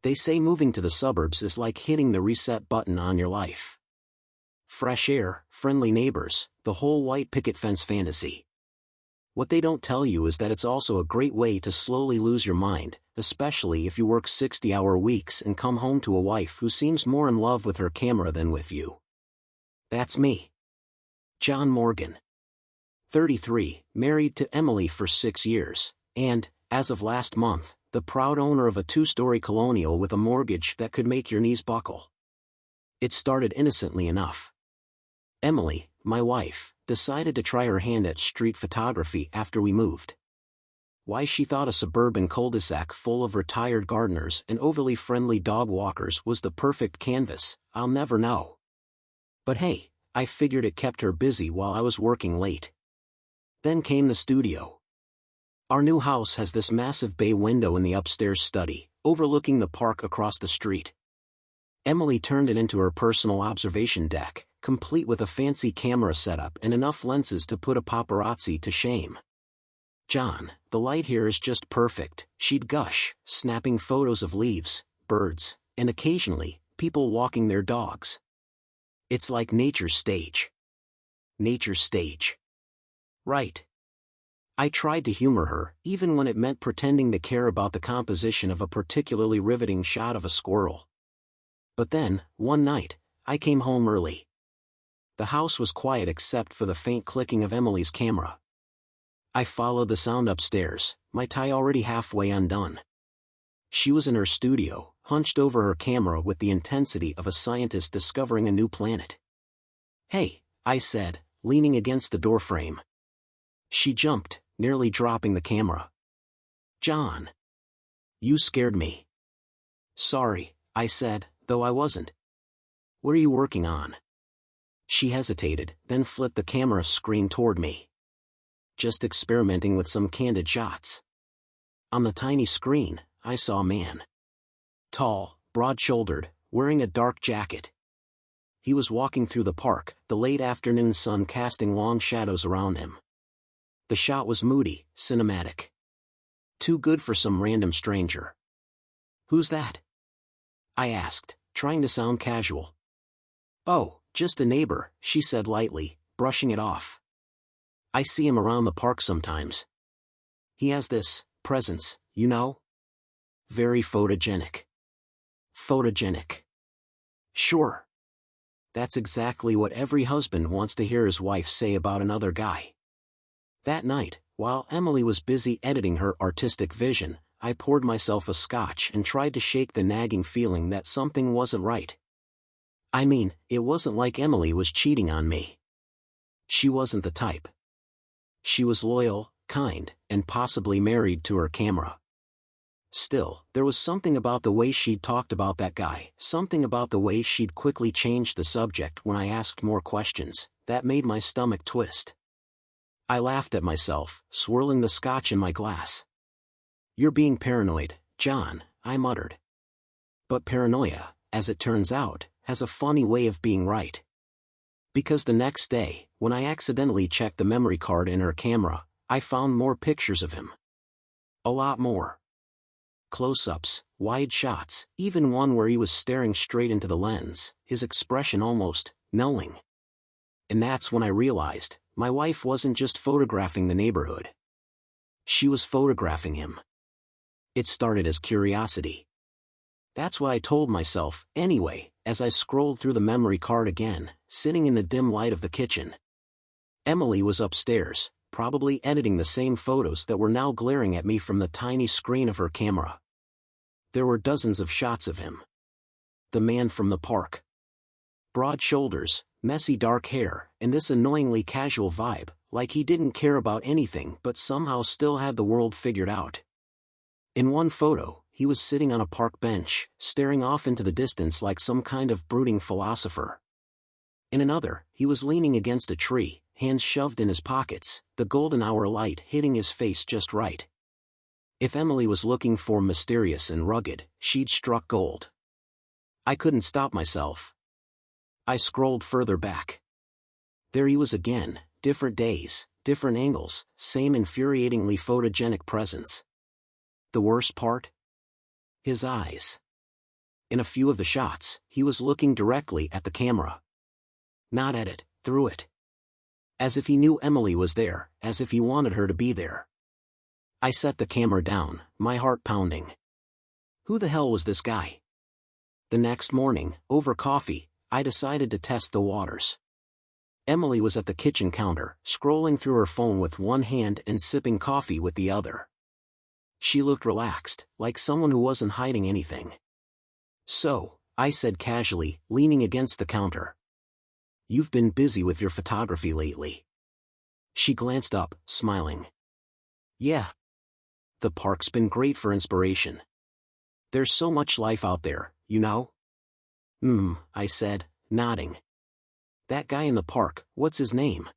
They say moving to the suburbs is like hitting the reset button on your life. Fresh air, friendly neighbors, the whole white picket fence fantasy. What they don't tell you is that it's also a great way to slowly lose your mind, especially if you work 60-hour weeks and come home to a wife who seems more in love with her camera than with you. That's me. John Morgan. 33, married to Emily for 6 years, and, as of last month, the proud owner of a 2-story colonial with a mortgage that could make your knees buckle. It started innocently enough. Emily, my wife, decided to try her hand at street photography after we moved. Why she thought a suburban cul-de-sac full of retired gardeners and overly friendly dog walkers was the perfect canvas, I'll never know. But hey, I figured it kept her busy while I was working late. Then came the studio. Our new house has this massive bay window in the upstairs study, overlooking the park across the street. Emily turned it into her personal observation deck, complete with a fancy camera setup and enough lenses to put a paparazzi to shame. "John, the light here is just perfect," she'd gush, snapping photos of leaves, birds, and occasionally, people walking their dogs. "It's like nature's stage." Nature's stage. Right. I tried to humor her, even when it meant pretending to care about the composition of a particularly riveting shot of a squirrel. But then, one night, I came home early. The house was quiet except for the faint clicking of Emily's camera. I followed the sound upstairs, my tie already halfway undone. She was in her studio, hunched over her camera with the intensity of a scientist discovering a new planet. "Hey," I said, leaning against the doorframe. She jumped, nearly dropping the camera. "John. You scared me." "Sorry," I said, though I wasn't. "What are you working on?" She hesitated, then flipped the camera screen toward me. "Just experimenting with some candid shots." On the tiny screen, I saw a man. Tall, broad-shouldered, wearing a dark jacket. He was walking through the park, the late afternoon sun casting long shadows around him. The shot was moody, cinematic. Too good for some random stranger. "Who's that?" I asked, trying to sound casual. "Oh, just a neighbor," she said lightly, brushing it off. "I see him around the park sometimes. He has this presence, you know? Very photogenic." Photogenic. Sure. That's exactly what every husband wants to hear his wife say about another guy. That night, while Emily was busy editing her artistic vision, I poured myself a scotch and tried to shake the nagging feeling that something wasn't right. I mean, it wasn't like Emily was cheating on me. She wasn't the type. She was loyal, kind, and possibly married to her camera. Still, there was something about the way she'd talked about that guy, something about the way she'd quickly changed the subject when I asked more questions, that made my stomach twist. I laughed at myself, swirling the scotch in my glass. "You're being paranoid, John," I muttered. But paranoia, as it turns out, has a funny way of being right. Because the next day, when I accidentally checked the memory card in her camera, I found more pictures of him. A lot more. Close-ups, wide shots, even one where he was staring straight into the lens, his expression almost knowing. And that's when I realized, my wife wasn't just photographing the neighborhood. She was photographing him. It started as curiosity. That's what I told myself, anyway, as I scrolled through the memory card again, sitting in the dim light of the kitchen. Emily was upstairs, probably editing the same photos that were now glaring at me from the tiny screen of her camera. There were dozens of shots of him. The man from the park. Broad shoulders, messy dark hair, and this annoyingly casual vibe, like he didn't care about anything but somehow still had the world figured out. In one photo, he was sitting on a park bench, staring off into the distance like some kind of brooding philosopher. In another, he was leaning against a tree, hands shoved in his pockets, the golden hour light hitting his face just right. If Emily was looking for mysterious and rugged, she'd struck gold. I couldn't stop myself. I scrolled further back. There he was again, different days, different angles, same infuriatingly photogenic presence. The worst part? His eyes. In a few of the shots, he was looking directly at the camera. Not at it, through it. As if he knew Emily was there, as if he wanted her to be there. I set the camera down, my heart pounding. Who the hell was this guy? The next morning, over coffee, I decided to test the waters. Emily was at the kitchen counter, scrolling through her phone with one hand and sipping coffee with the other. She looked relaxed, like someone who wasn't hiding anything. So, I said casually, leaning against the counter. You've been busy with your photography lately. She glanced up, smiling. Yeah. The park's been great for inspiration. There's so much life out there, you know? I said, nodding. That guy in the park, what's his name?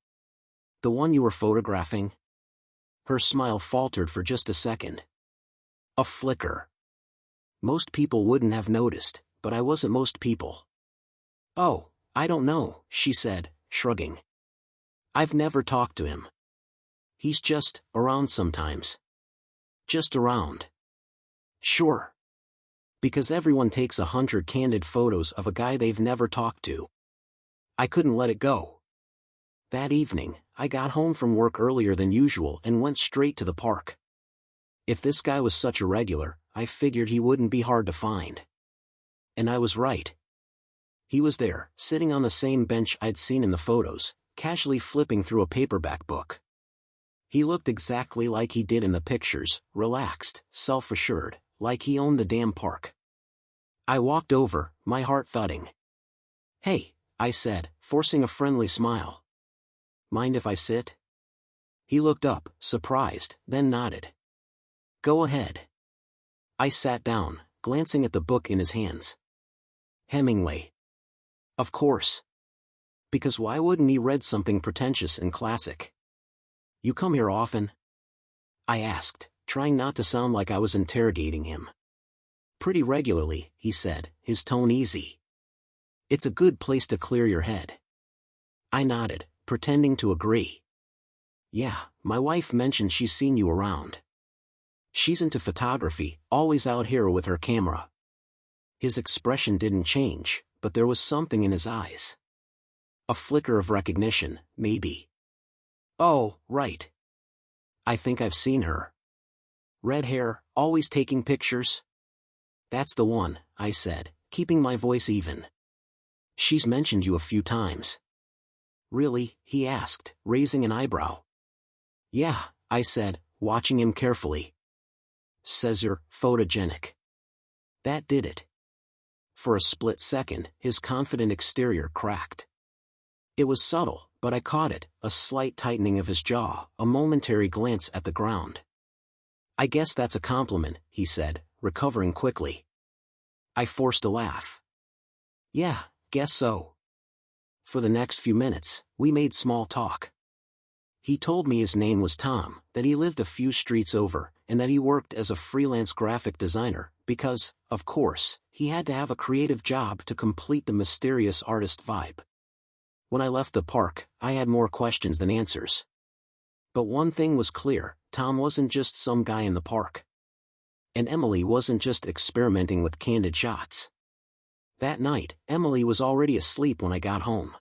The one you were photographing? Her smile faltered for just a second. A flicker. Most people wouldn't have noticed, but I wasn't most people. Oh, I don't know, she said, shrugging. I've never talked to him. He's just around sometimes. Just around. Sure. Because everyone takes 100 candid photos of a guy they've never talked to. I couldn't let it go. That evening, I got home from work earlier than usual and went straight to the park. If this guy was such a regular, I figured he wouldn't be hard to find. And I was right. He was there, sitting on the same bench I'd seen in the photos, casually flipping through a paperback book. He looked exactly like he did in the pictures, relaxed, self-assured, like he owned the damn park. I walked over, my heart thudding. Hey, I said, forcing a friendly smile. Mind if I sit? He looked up, surprised, then nodded. Go ahead. I sat down, glancing at the book in his hands. Hemingway. Of course. Because why wouldn't he read something pretentious and classic? You come here often? I asked, trying not to sound like I was interrogating him. Pretty regularly, he said, his tone easy. It's a good place to clear your head. I nodded, pretending to agree. Yeah, my wife mentioned she's seen you around. She's into photography, always out here with her camera. His expression didn't change, but there was something in his eyes. A flicker of recognition, maybe. Oh, right. I think I've seen her. Red hair, always taking pictures? That's the one, I said, keeping my voice even. She's mentioned you a few times. Really? He asked, raising an eyebrow. Yeah, I said, watching him carefully. Says you're photogenic. That did it. For a split second, his confident exterior cracked. It was subtle, but I caught it, a slight tightening of his jaw, a momentary glance at the ground. I guess that's a compliment, he said, recovering quickly. I forced a laugh. Yeah, guess so. For the next few minutes, we made small talk. He told me his name was Tom, that he lived a few streets over, and that he worked as a freelance graphic designer, because, of course, he had to have a creative job to complete the mysterious artist vibe. When I left the park, I had more questions than answers. But one thing was clear, Tom wasn't just some guy in the park. And Emily wasn't just experimenting with candid shots. That night, Emily was already asleep when I got home.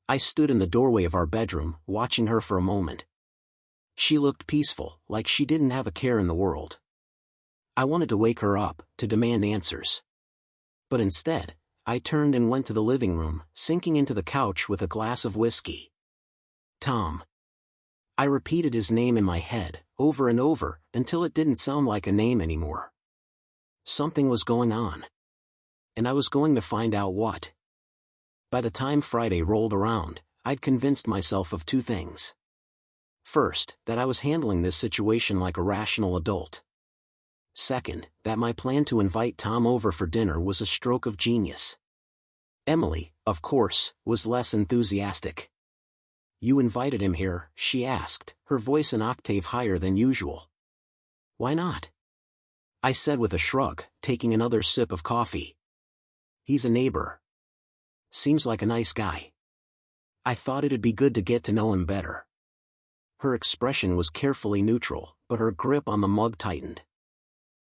I stood in the doorway of our bedroom, watching her for a moment. She looked peaceful, like she didn't have a care in the world. I wanted to wake her up, to demand answers. But instead, I turned and went to the living room, sinking into the couch with a glass of whiskey. Tom. I repeated his name in my head, over and over, until it didn't sound like a name anymore. Something was going on. And I was going to find out what. By the time Friday rolled around, I'd convinced myself of two things. First, that I was handling this situation like a rational adult. Second, that my plan to invite Tom over for dinner was a stroke of genius. Emily, of course, was less enthusiastic. You invited him here, she asked, her voice an octave higher than usual. Why not? I said with a shrug, taking another sip of coffee. He's a neighbor. Seems like a nice guy. I thought it'd be good to get to know him better. Her expression was carefully neutral, but her grip on the mug tightened.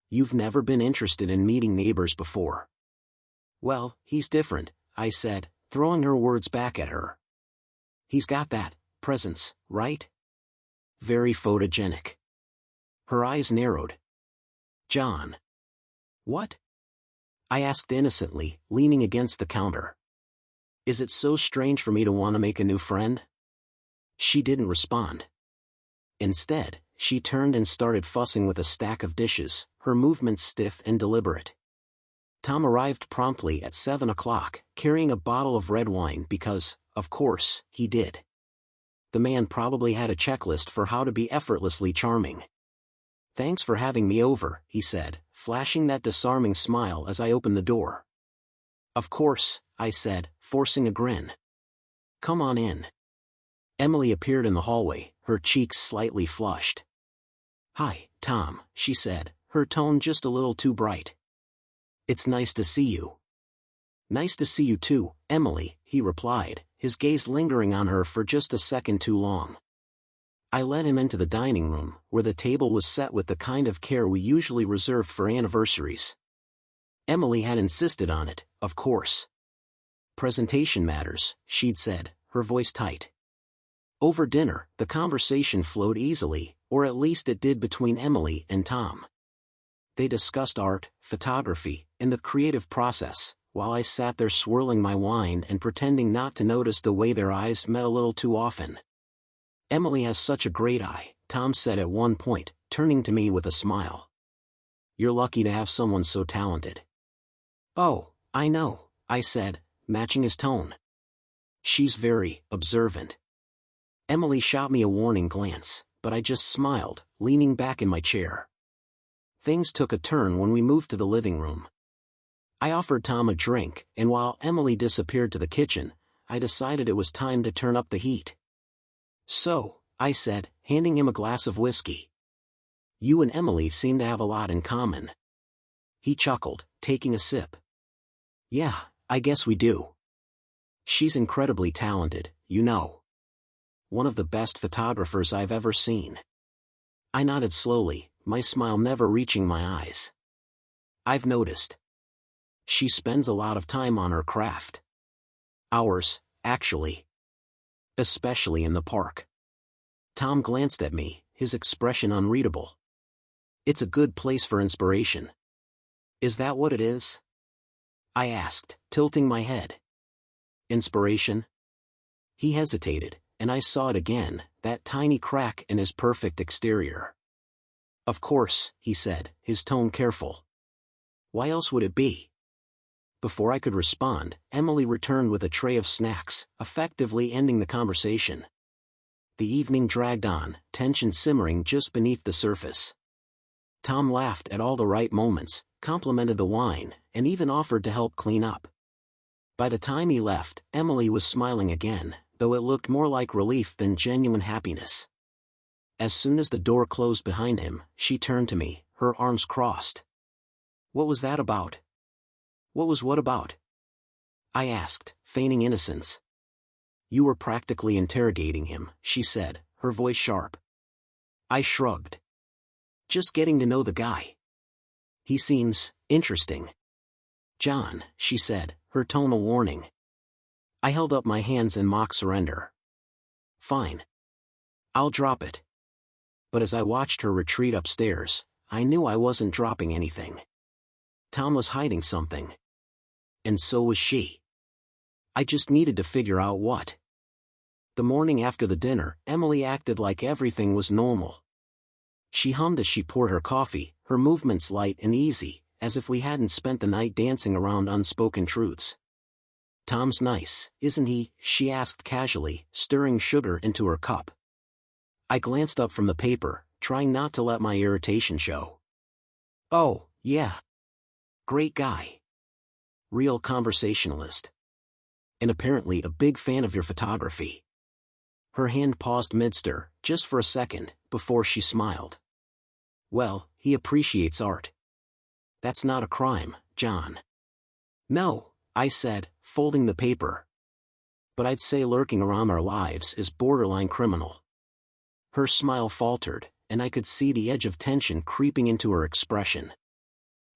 You've never been interested in meeting neighbors before. Well, he's different, I said, throwing her words back at her. He's got that presence, right? Very photogenic. Her eyes narrowed. John. What? I asked innocently, leaning against the counter. Is it so strange for me to want to make a new friend? She didn't respond. Instead, she turned and started fussing with a stack of dishes, her movements stiff and deliberate. Tom arrived promptly at 7 o'clock, carrying a bottle of red wine because, of course, he did. The man probably had a checklist for how to be effortlessly charming. Thanks for having me over, he said, flashing that disarming smile as I opened the door. Of course, I said, forcing a grin. Come on in. Emily appeared in the hallway, her cheeks slightly flushed. Hi, Tom, she said, her tone just a little too bright. It's nice to see you. Nice to see you too, Emily, he replied, his gaze lingering on her for just a second too long. I led him into the dining room, where the table was set with the kind of care we usually reserve for anniversaries. Emily had insisted on it, of course. Presentation matters, she'd said, her voice tight. Over dinner, the conversation flowed easily, or at least it did between Emily and Tom. They discussed art, photography, and the creative process, while I sat there swirling my wine and pretending not to notice the way their eyes met a little too often. Emily has such a great eye, Tom said at one point, turning to me with a smile. You're lucky to have someone so talented. Oh, I know, I said, matching his tone. She's very observant. Emily shot me a warning glance, but I just smiled, leaning back in my chair. Things took a turn when we moved to the living room. I offered Tom a drink, and while Emily disappeared to the kitchen, I decided it was time to turn up the heat. So, I said, handing him a glass of whiskey. You and Emily seem to have a lot in common. He chuckled, taking a sip. Yeah, I guess we do. She's incredibly talented, you know. One of the best photographers I've ever seen. I nodded slowly, my smile never reaching my eyes. I've noticed. She spends a lot of time on her craft. Hours, actually. Especially in the park. Tom glanced at me, his expression unreadable. It's a good place for inspiration. Is that what it is? I asked, tilting my head. Inspiration? He hesitated, and I saw it again, that tiny crack in his perfect exterior. Of course, he said, his tone careful. Why else would it be? Before I could respond, Emily returned with a tray of snacks, effectively ending the conversation. The evening dragged on, tension simmering just beneath the surface. Tom laughed at all the right moments, complimented the wine, and even offered to help clean up. By the time he left, Emily was smiling again, though it looked more like relief than genuine happiness. As soon as the door closed behind him, she turned to me, her arms crossed. What was that about? What about? I asked, feigning innocence. You were practically interrogating him, she said, her voice sharp. I shrugged. Just getting to know the guy. He seems interesting. John, she said, her tone a warning. I held up my hands in mock surrender. Fine. I'll drop it. But as I watched her retreat upstairs, I knew I wasn't dropping anything. Tom was hiding something. And so was she. I just needed to figure out what. The morning after the dinner, Emily acted like everything was normal. She hummed as she poured her coffee, her movements light and easy, as if we hadn't spent the night dancing around unspoken truths. Tom's nice, isn't he? She asked casually, stirring sugar into her cup. I glanced up from the paper, trying not to let my irritation show. Oh, yeah. Great guy. Real conversationalist. And apparently a big fan of your photography. Her hand paused mid-stir, just for a second, before she smiled. Well, he appreciates art. That's not a crime, John. No, I said, folding the paper. But I'd say lurking around our lives is borderline criminal. Her smile faltered, and I could see the edge of tension creeping into her expression.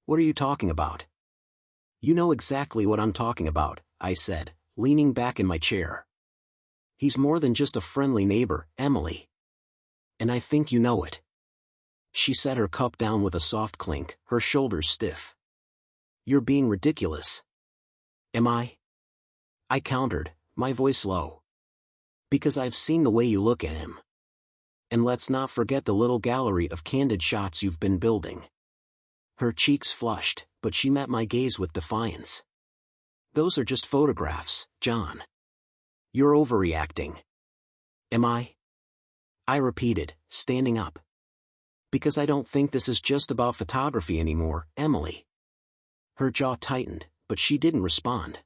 What are you talking about? You know exactly what I'm talking about, I said, leaning back in my chair. He's more than just a friendly neighbor, Emily. And I think you know it. She set her cup down with a soft clink, her shoulders stiff. You're being ridiculous. Am I? I countered, my voice low. Because I've seen the way you look at him. And let's not forget the little gallery of candid shots you've been building. Her cheeks flushed, but she met my gaze with defiance. Those are just photographs, John. You're overreacting. Am I? I repeated, standing up. Because I don't think this is just about photography anymore, Emily. Her jaw tightened, but she didn't respond.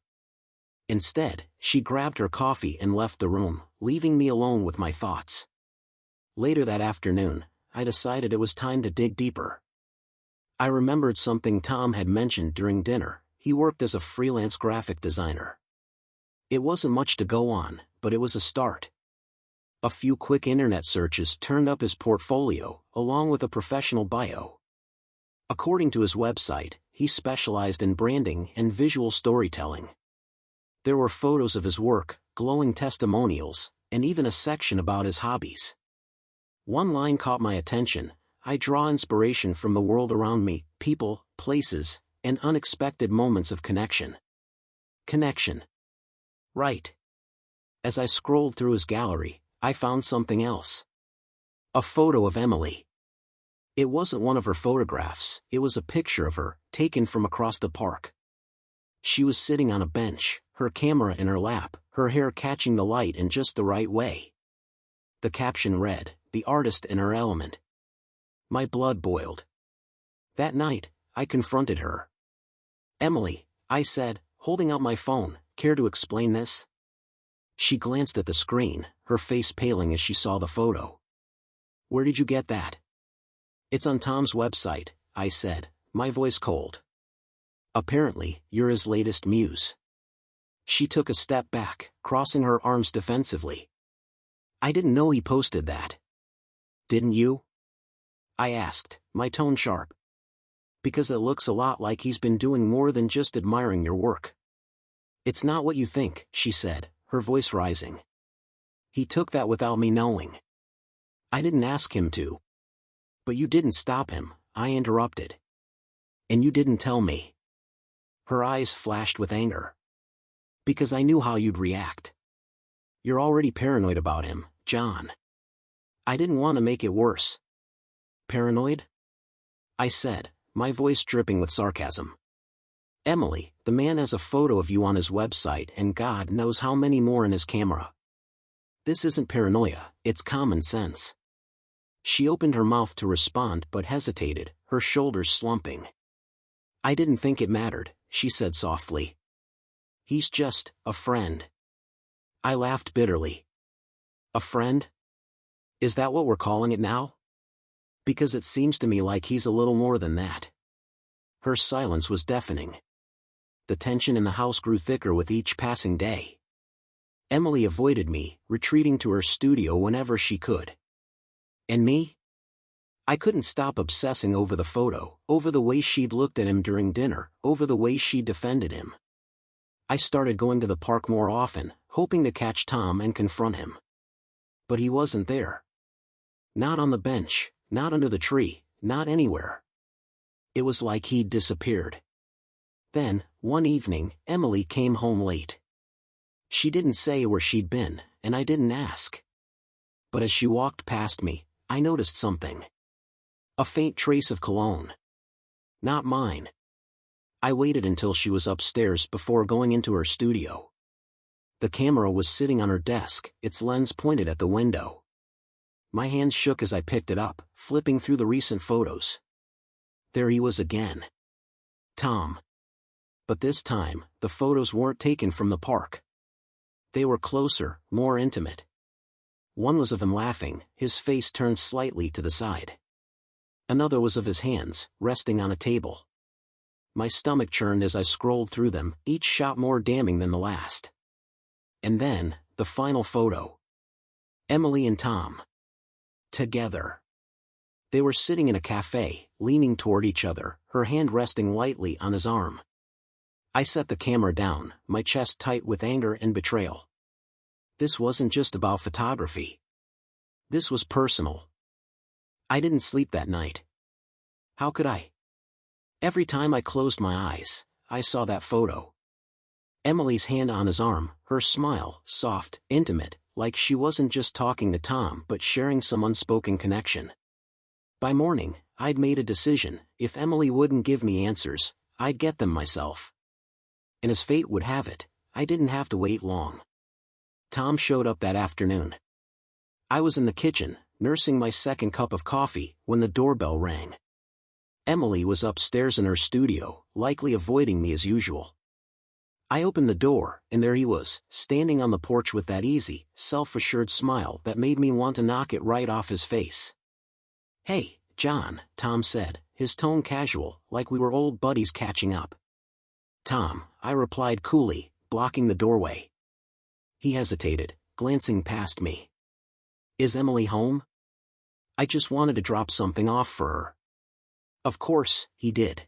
Instead, she grabbed her coffee and left the room, leaving me alone with my thoughts. Later that afternoon, I decided it was time to dig deeper. I remembered something Tom had mentioned during dinner. He worked as a freelance graphic designer. It wasn't much to go on, but it was a start. A few quick internet searches turned up his portfolio, along with a professional bio. According to his website, he specialized in branding and visual storytelling. There were photos of his work, glowing testimonials, and even a section about his hobbies. One line caught my attention: I draw inspiration from the world around me, people, places, and unexpected moments of connection. Connection. Right. As I scrolled through his gallery, I found something else. A photo of Emily. It wasn't one of her photographs, it was a picture of her, taken from across the park. She was sitting on a bench, her camera in her lap, her hair catching the light in just the right way. The caption read, "The artist in her element." My blood boiled. That night, I confronted her. "Emily," I said, holding out my phone, "care to explain this?" She glanced at the screen, her face paling as she saw the photo. "Where did you get that?" "It's on Tom's website," I said, my voice cold. "Apparently, you're his latest muse." She took a step back, crossing her arms defensively. "I didn't know he posted that." "Didn't you?" I asked, my tone sharp. "Because it looks a lot like he's been doing more than just admiring your work." "It's not what you think," she said, her voice rising. "He took that without me knowing. I didn't ask him to." "But you didn't stop him," I interrupted. "And you didn't tell me." Her eyes flashed with anger. "Because I knew how you'd react. You're already paranoid about him, John." I didn't want to make it worse. "Paranoid?" I said, my voice dripping with sarcasm. "Emily, the man has a photo of you on his website and God knows how many more in his camera. This isn't paranoia, it's common sense." She opened her mouth to respond but hesitated, her shoulders slumping. "I didn't think it mattered," she said softly. "He's just a friend." I laughed bitterly. "A friend? Is that what we're calling it now? Because it seems to me like he's a little more than that." Her silence was deafening. The tension in the house grew thicker with each passing day. Emily avoided me, retreating to her studio whenever she could. And me? I couldn't stop obsessing over the photo, over the way she'd looked at him during dinner, over the way she defended him. I started going to the park more often, hoping to catch Tom and confront him. But he wasn't there. Not on the bench, not under the tree, not anywhere. It was like he'd disappeared. Then, one evening, Emily came home late. She didn't say where she'd been, and I didn't ask. But as she walked past me, I noticed something. A faint trace of cologne. Not mine. I waited until she was upstairs before going into her studio. The camera was sitting on her desk, its lens pointed at the window. My hands shook as I picked it up, flipping through the recent photos. There he was again. Tom. But this time, the photos weren't taken from the park. They were closer, more intimate. One was of him laughing, his face turned slightly to the side. Another was of his hands, resting on a table. My stomach churned as I scrolled through them, each shot more damning than the last. And then, the final photo. Emily and Tom. Together. They were sitting in a cafe, leaning toward each other, her hand resting lightly on his arm. I set the camera down, my chest tight with anger and betrayal. This wasn't just about photography. This was personal. I didn't sleep that night. How could I? Every time I closed my eyes, I saw that photo. Emily's hand on his arm, her smile, soft, intimate, like she wasn't just talking to Tom but sharing some unspoken connection. By morning, I'd made a decision: if Emily wouldn't give me answers, I'd get them myself. And as fate would have it, I didn't have to wait long. Tom showed up that afternoon. I was in the kitchen, nursing my second cup of coffee, when the doorbell rang. Emily was upstairs in her studio, likely avoiding me as usual. I opened the door, and there he was, standing on the porch with that easy, self-assured smile that made me want to knock it right off his face. "Hey, John," Tom said, his tone casual, like we were old buddies catching up. "Tom," I replied coolly, blocking the doorway. He hesitated, glancing past me. "Is Emily home?" "I just wanted to drop something off for her." "Of course," he did.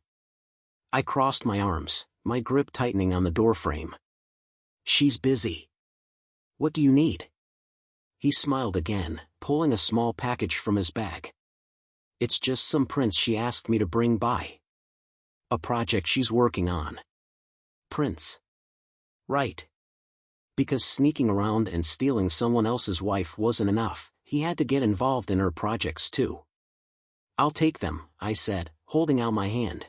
I crossed my arms, my grip tightening on the doorframe. "She's busy." "What do you need?" He smiled again, pulling a small package from his bag. "It's just some prints she asked me to bring by. A project she's working on." "Prints?" "Right." Because sneaking around and stealing someone else's wife wasn't enough, he had to get involved in her projects too. "I'll take them," I said, holding out my hand.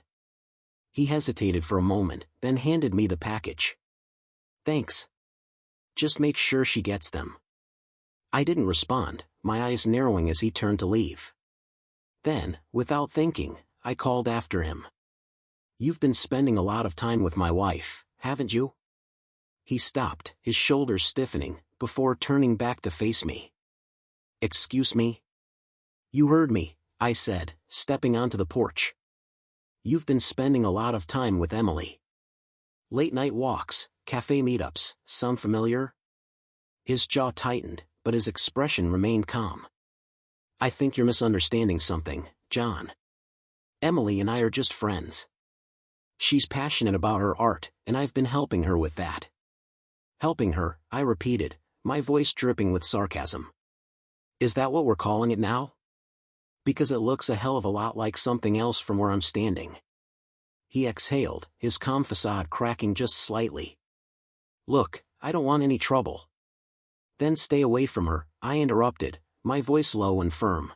He hesitated for a moment, then handed me the package. "Thanks. Just make sure she gets them." I didn't respond, my eyes narrowing as he turned to leave. Then, without thinking, I called after him. "You've been spending a lot of time with my wife, haven't you?" He stopped, his shoulders stiffening, before turning back to face me. "Excuse me?" "You heard me," I said, stepping onto the porch. "You've been spending a lot of time with Emily. Late-night walks, cafe meetups, sound familiar?" His jaw tightened, but his expression remained calm. "I think you're misunderstanding something, John. Emily and I are just friends. She's passionate about her art, and I've been helping her with that." "Helping her," I repeated, my voice dripping with sarcasm. "Is that what we're calling it now? Because it looks a hell of a lot like something else from where I'm standing." He exhaled, his calm facade cracking just slightly. "Look, I don't want any trouble." "Then stay away from her," I interrupted, my voice low and firm.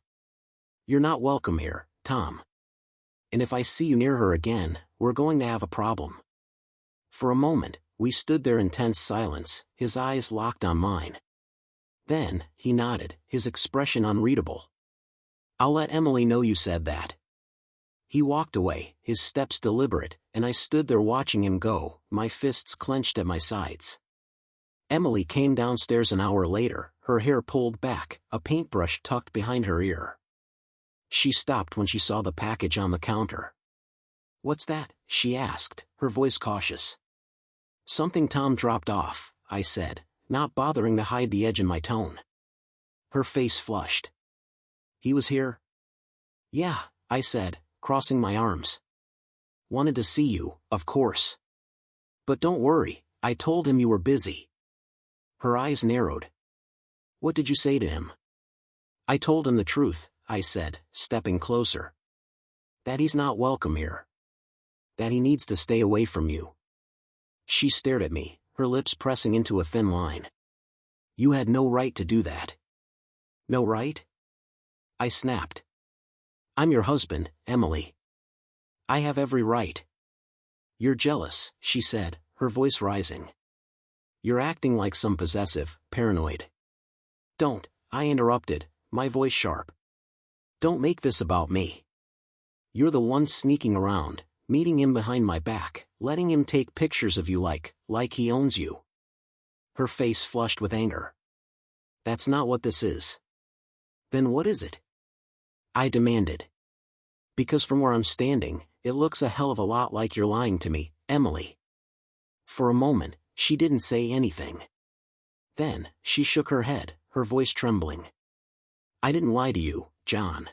"You're not welcome here, Tom. And if I see you near her again, we're going to have a problem." For a moment, we stood there in tense silence, his eyes locked on mine. Then, he nodded, his expression unreadable. "I'll let Emily know you said that." He walked away, his steps deliberate, and I stood there watching him go, my fists clenched at my sides. Emily came downstairs an hour later, her hair pulled back, a paintbrush tucked behind her ear. She stopped when she saw the package on the counter. "What's that?" she asked, her voice cautious. "Something Tom dropped off," I said, not bothering to hide the edge in my tone. Her face flushed. "He was here?" "Yeah," I said, crossing my arms. "Wanted to see you, of course. But don't worry, I told him you were busy." Her eyes narrowed. "What did you say to him?" "I told him the truth," I said, stepping closer. "That he's not welcome here. That he needs to stay away from you." She stared at me, her lips pressing into a thin line. "You had no right to do that." "No right?" I snapped. "I'm your husband, Emily. I have every right." "You're jealous," she said, her voice rising. "You're acting like some possessive, paranoid." "Don't," I interrupted, my voice sharp. "Don't make this about me. You're the one sneaking around, meeting him behind my back, letting him take pictures of you like he owns you." Her face flushed with anger. "That's not what this is." "Then what is it?" I demanded. "Because from where I'm standing, it looks a hell of a lot like you're lying to me, Emily." For a moment, she didn't say anything. Then, she shook her head, her voice trembling. "I didn't lie to you, John.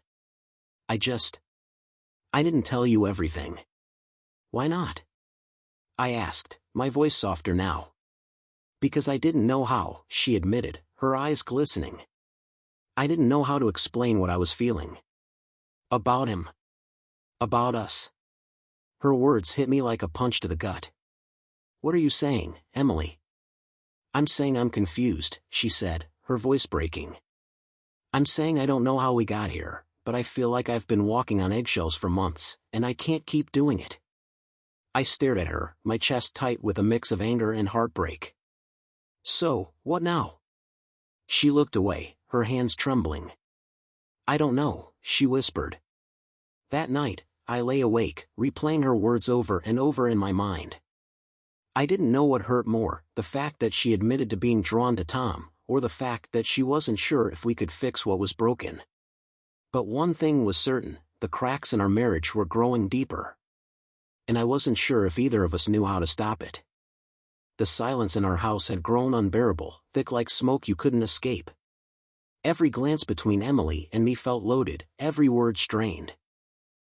I didn't tell you everything." "Why not?" I asked, my voice softer now. Because I didn't know how, she admitted, her eyes glistening. I didn't know how to explain what I was feeling. About him. About us. Her words hit me like a punch to the gut. What are you saying, Emily? I'm saying I'm confused, she said, her voice breaking. I'm saying I don't know how we got here, but I feel like I've been walking on eggshells for months, and I can't keep doing it. I stared at her, my chest tight with a mix of anger and heartbreak. So, what now? She looked away, her hands trembling. I don't know, she whispered. That night, I lay awake, replaying her words over and over in my mind. I didn't know what hurt more, the fact that she admitted to being drawn to Tom, or the fact that she wasn't sure if we could fix what was broken. But one thing was certain, the cracks in our marriage were growing deeper. And I wasn't sure if either of us knew how to stop it. The silence in our house had grown unbearable, thick like smoke you couldn't escape. Every glance between Emily and me felt loaded, every word strained.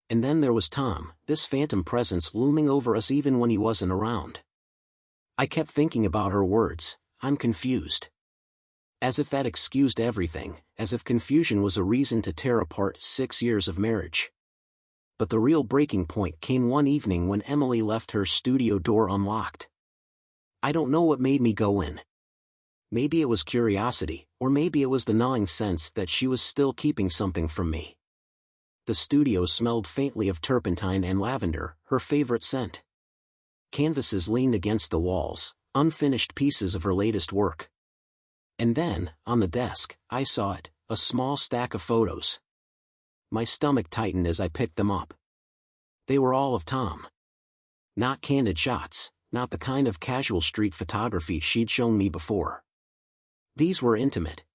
And then there was Tom, this phantom presence looming over us even when he wasn't around. I kept thinking about her words, I'm confused. As if that excused everything, as if confusion was a reason to tear apart 6 years of marriage. But the real breaking point came one evening when Emily left her studio door unlocked. I don't know what made me go in. Maybe it was curiosity, or maybe it was the gnawing sense that she was still keeping something from me. The studio smelled faintly of turpentine and lavender, her favorite scent. Canvases leaned against the walls, unfinished pieces of her latest work. And then, on the desk, I saw it, a small stack of photos. My stomach tightened as I picked them up. They were all of Tom. Not candid shots, not the kind of casual street photography she'd shown me before. These were intimate.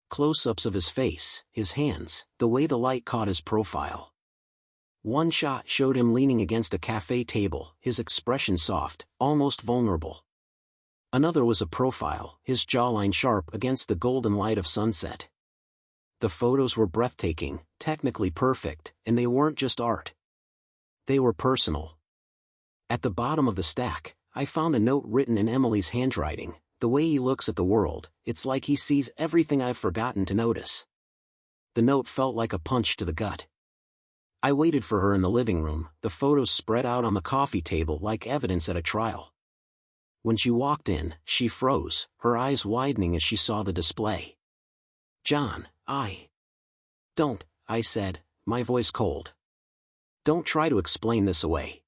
Close-ups of his face, his hands, the way the light caught his profile. One shot showed him leaning against a cafe table, his expression soft, almost vulnerable. Another was a profile, his jawline sharp against the golden light of sunset. The photos were breathtaking, technically perfect, and they weren't just art. They were personal. At the bottom of the stack, I found a note written in Emily's handwriting. The way he looks at the world, it's like he sees everything I've forgotten to notice. The note felt like a punch to the gut. I waited for her in the living room, the photos spread out on the coffee table like evidence at a trial. When she walked in, she froze, her eyes widening as she saw the display. John, Don't, I said, my voice cold. Don't try to explain this away.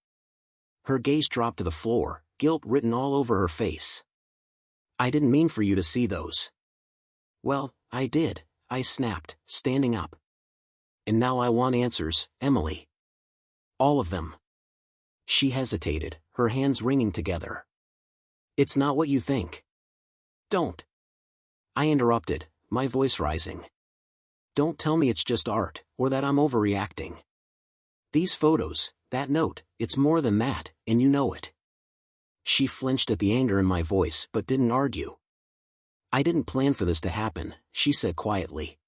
Her gaze dropped to the floor, guilt written all over her face. I didn't mean for you to see those. Well, I did, I snapped, standing up. And now I want answers, Emily. All of them. She hesitated, her hands wringing together. It's not what you think. Don't. I interrupted, my voice rising. Don't tell me it's just art, or that I'm overreacting. These photos, that note, it's more than that, and you know it. She flinched at the anger in my voice but didn't argue. I didn't plan for this to happen, she said quietly.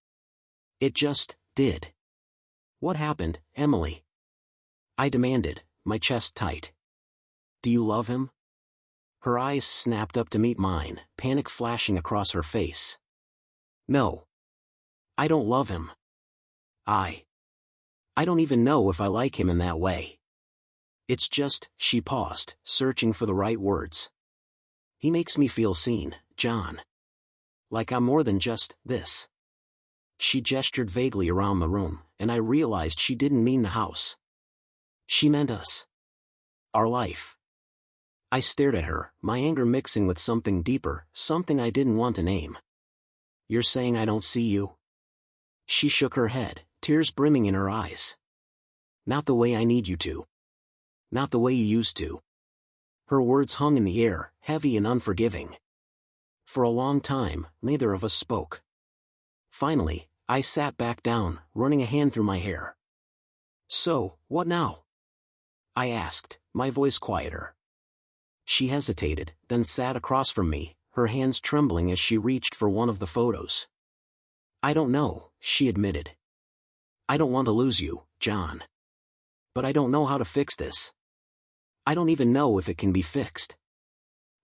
It just did. What happened, Emily? I demanded, my chest tight. Do you love him? Her eyes snapped up to meet mine, panic flashing across her face. No. I don't love him. I don't even know if I like him in that way. It's just, she paused, searching for the right words. He makes me feel seen, John. Like I'm more than just this. She gestured vaguely around the room, and I realized she didn't mean the house. She meant us. Our life. I stared at her, my anger mixing with something deeper, something I didn't want to name. You're saying I don't see you? She shook her head, tears brimming in her eyes. Not the way I need you to. Not the way you used to. Her words hung in the air, heavy and unforgiving. For a long time, neither of us spoke. Finally, I sat back down, running a hand through my hair. So, what now? I asked, my voice quieter. She hesitated, then sat across from me, her hands trembling as she reached for one of the photos. I don't know, she admitted. I don't want to lose you, John. But I don't know how to fix this. I don't even know if it can be fixed."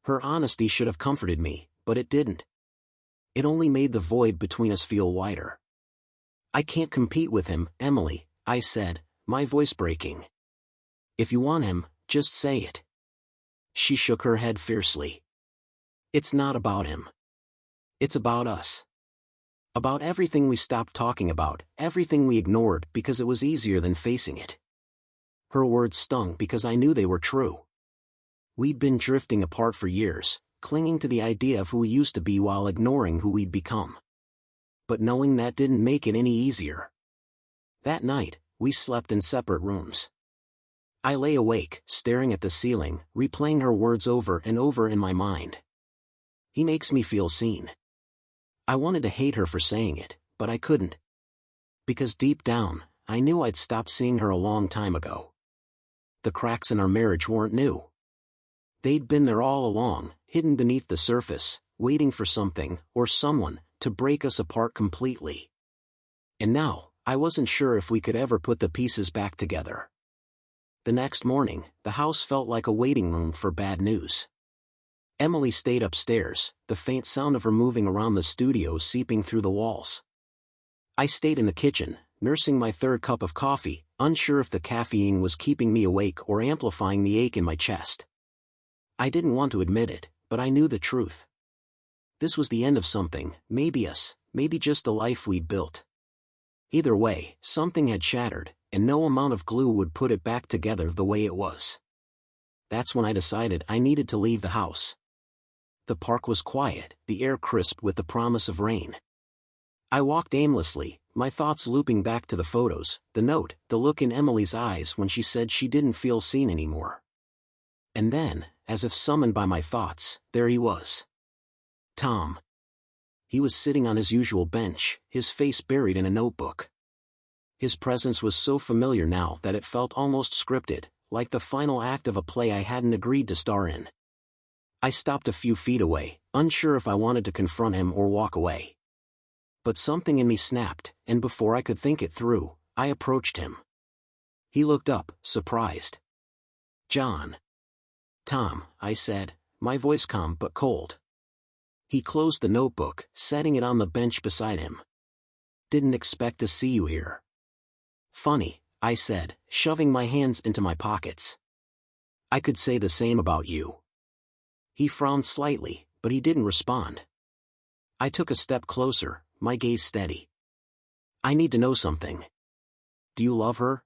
Her honesty should have comforted me, but it didn't. It only made the void between us feel wider. "I can't compete with him, Emily," I said, my voice breaking. "If you want him, just say it." She shook her head fiercely. "It's not about him. It's about us. About everything we stopped talking about, everything we ignored because it was easier than facing it." Her words stung because I knew they were true. We'd been drifting apart for years, clinging to the idea of who we used to be while ignoring who we'd become. But knowing that didn't make it any easier. That night, we slept in separate rooms. I lay awake, staring at the ceiling, replaying her words over and over in my mind. "He makes me feel seen." I wanted to hate her for saying it, but I couldn't. Because deep down, I knew I'd stopped seeing her a long time ago. The cracks in our marriage weren't new. They'd been there all along, hidden beneath the surface, waiting for something, or someone, to break us apart completely. And now, I wasn't sure if we could ever put the pieces back together. The next morning, the house felt like a waiting room for bad news. Emily stayed upstairs, the faint sound of her moving around the studio seeping through the walls. I stayed in the kitchen, nursing my third cup of coffee, unsure if the caffeine was keeping me awake or amplifying the ache in my chest. I didn't want to admit it, but I knew the truth. This was the end of something, maybe us, maybe just the life we'd built. Either way, something had shattered, and no amount of glue would put it back together the way it was. That's when I decided I needed to leave the house. The park was quiet, the air crisp with the promise of rain. I walked aimlessly, my thoughts looping back to the photos, the note, the look in Emily's eyes when she said she didn't feel seen anymore. And then, as if summoned by my thoughts, there he was. Tom. He was sitting on his usual bench, his face buried in a notebook. His presence was so familiar now that it felt almost scripted, like the final act of a play I hadn't agreed to star in. I stopped a few feet away, unsure if I wanted to confront him or walk away. But something in me snapped, and before I could think it through, I approached him. He looked up, surprised. "John." "Tom," I said, my voice calm but cold. He closed the notebook, setting it on the bench beside him. "Didn't expect to see you here." "Funny," I said, shoving my hands into my pockets. "I could say the same about you." He frowned slightly, but he didn't respond. I took a step closer, my gaze steady. "I need to know something. Do you love her?"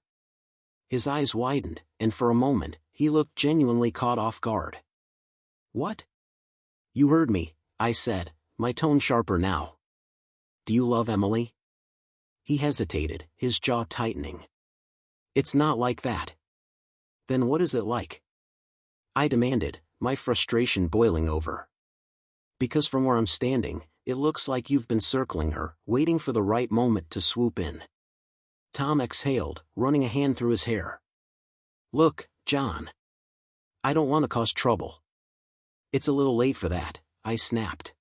His eyes widened, and for a moment, he looked genuinely caught off guard. "What?" "You heard me," I said, my tone sharper now. "Do you love Emily?" He hesitated, his jaw tightening. "It's not like that." "Then what is it like?" I demanded, my frustration boiling over. "Because from where I'm standing, it looks like you've been circling her, waiting for the right moment to swoop in." Tom exhaled, running a hand through his hair. "Look, John. I don't want to cause trouble." "It's a little late for that," I snapped.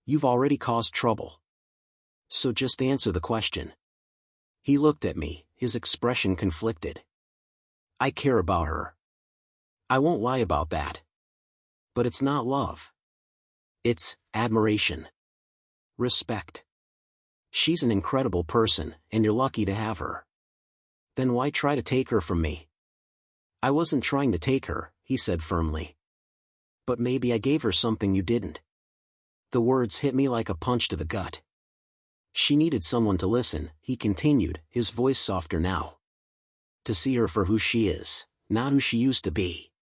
"You've already caused trouble. So just answer the question." He looked at me, his expression conflicted. "I care about her. I won't lie about that. But it's not love. It's admiration. Respect. She's an incredible person, and you're lucky to have her. Then why try to take her from me?" "I wasn't trying to take her," he said firmly. "But maybe I gave her something you didn't." The words hit me like a punch to the gut. "She needed someone to listen," he continued, his voice softer now. "To see her for who she is, not who she used to be.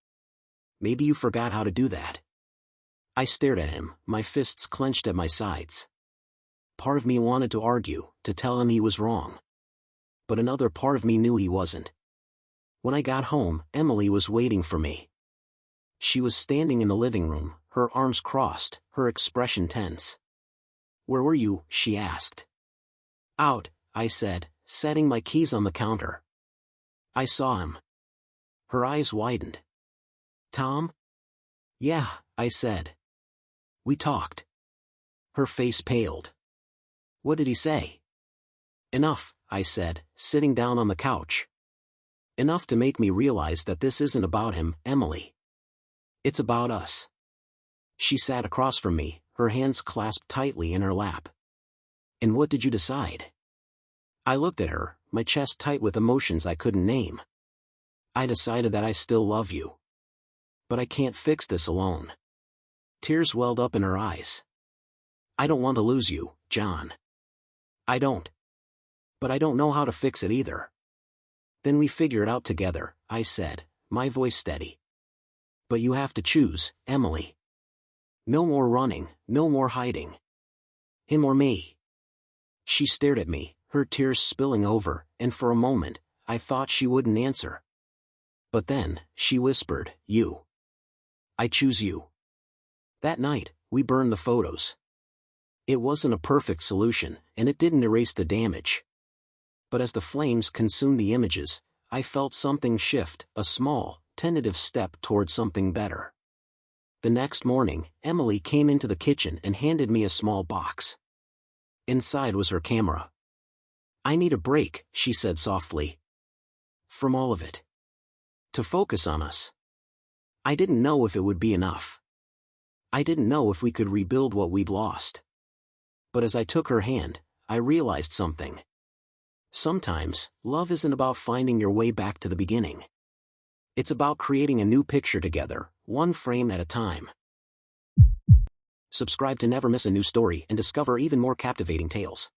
Maybe you forgot how to do that." I stared at him, my fists clenched at my sides. Part of me wanted to argue, to tell him he was wrong. But another part of me knew he wasn't. When I got home, Emily was waiting for me. She was standing in the living room, her arms crossed, her expression tense. "Where were you?" she asked. "Out," I said, setting my keys on the counter. "I saw him." Her eyes widened. "Tom?" "Yeah," I said. "We talked." Her face paled. "What did he say?" "Enough," I said, sitting down on the couch. Enough to make me realize that this isn't about him, Emily. It's about us. She sat across from me, her hands clasped tightly in her lap. And what did you decide? I looked at her, my chest tight with emotions I couldn't name. I decided that I still love you. But I can't fix this alone. Tears welled up in her eyes. I don't want to lose you, John. I don't. But I don't know how to fix it either. Then we figure it out together, I said, my voice steady. But you have to choose, Emily. No more running, no more hiding. Him or me. She stared at me, her tears spilling over, and for a moment, I thought she wouldn't answer. But then, she whispered, you. I choose you. That night, we burned the photos. It wasn't a perfect solution, and it didn't erase the damage. But as the flames consumed the images, I felt something shift, a small, tentative step toward something better. The next morning, Emily came into the kitchen and handed me a small box. Inside was her camera. I need a break, she said softly. From all of it. To focus on us. I didn't know if it would be enough. I didn't know if we could rebuild what we'd lost. But as I took her hand, I realized something. Sometimes, love isn't about finding your way back to the beginning. It's about creating a new picture together, one frame at a time. Subscribe to never miss a new story and discover even more captivating tales.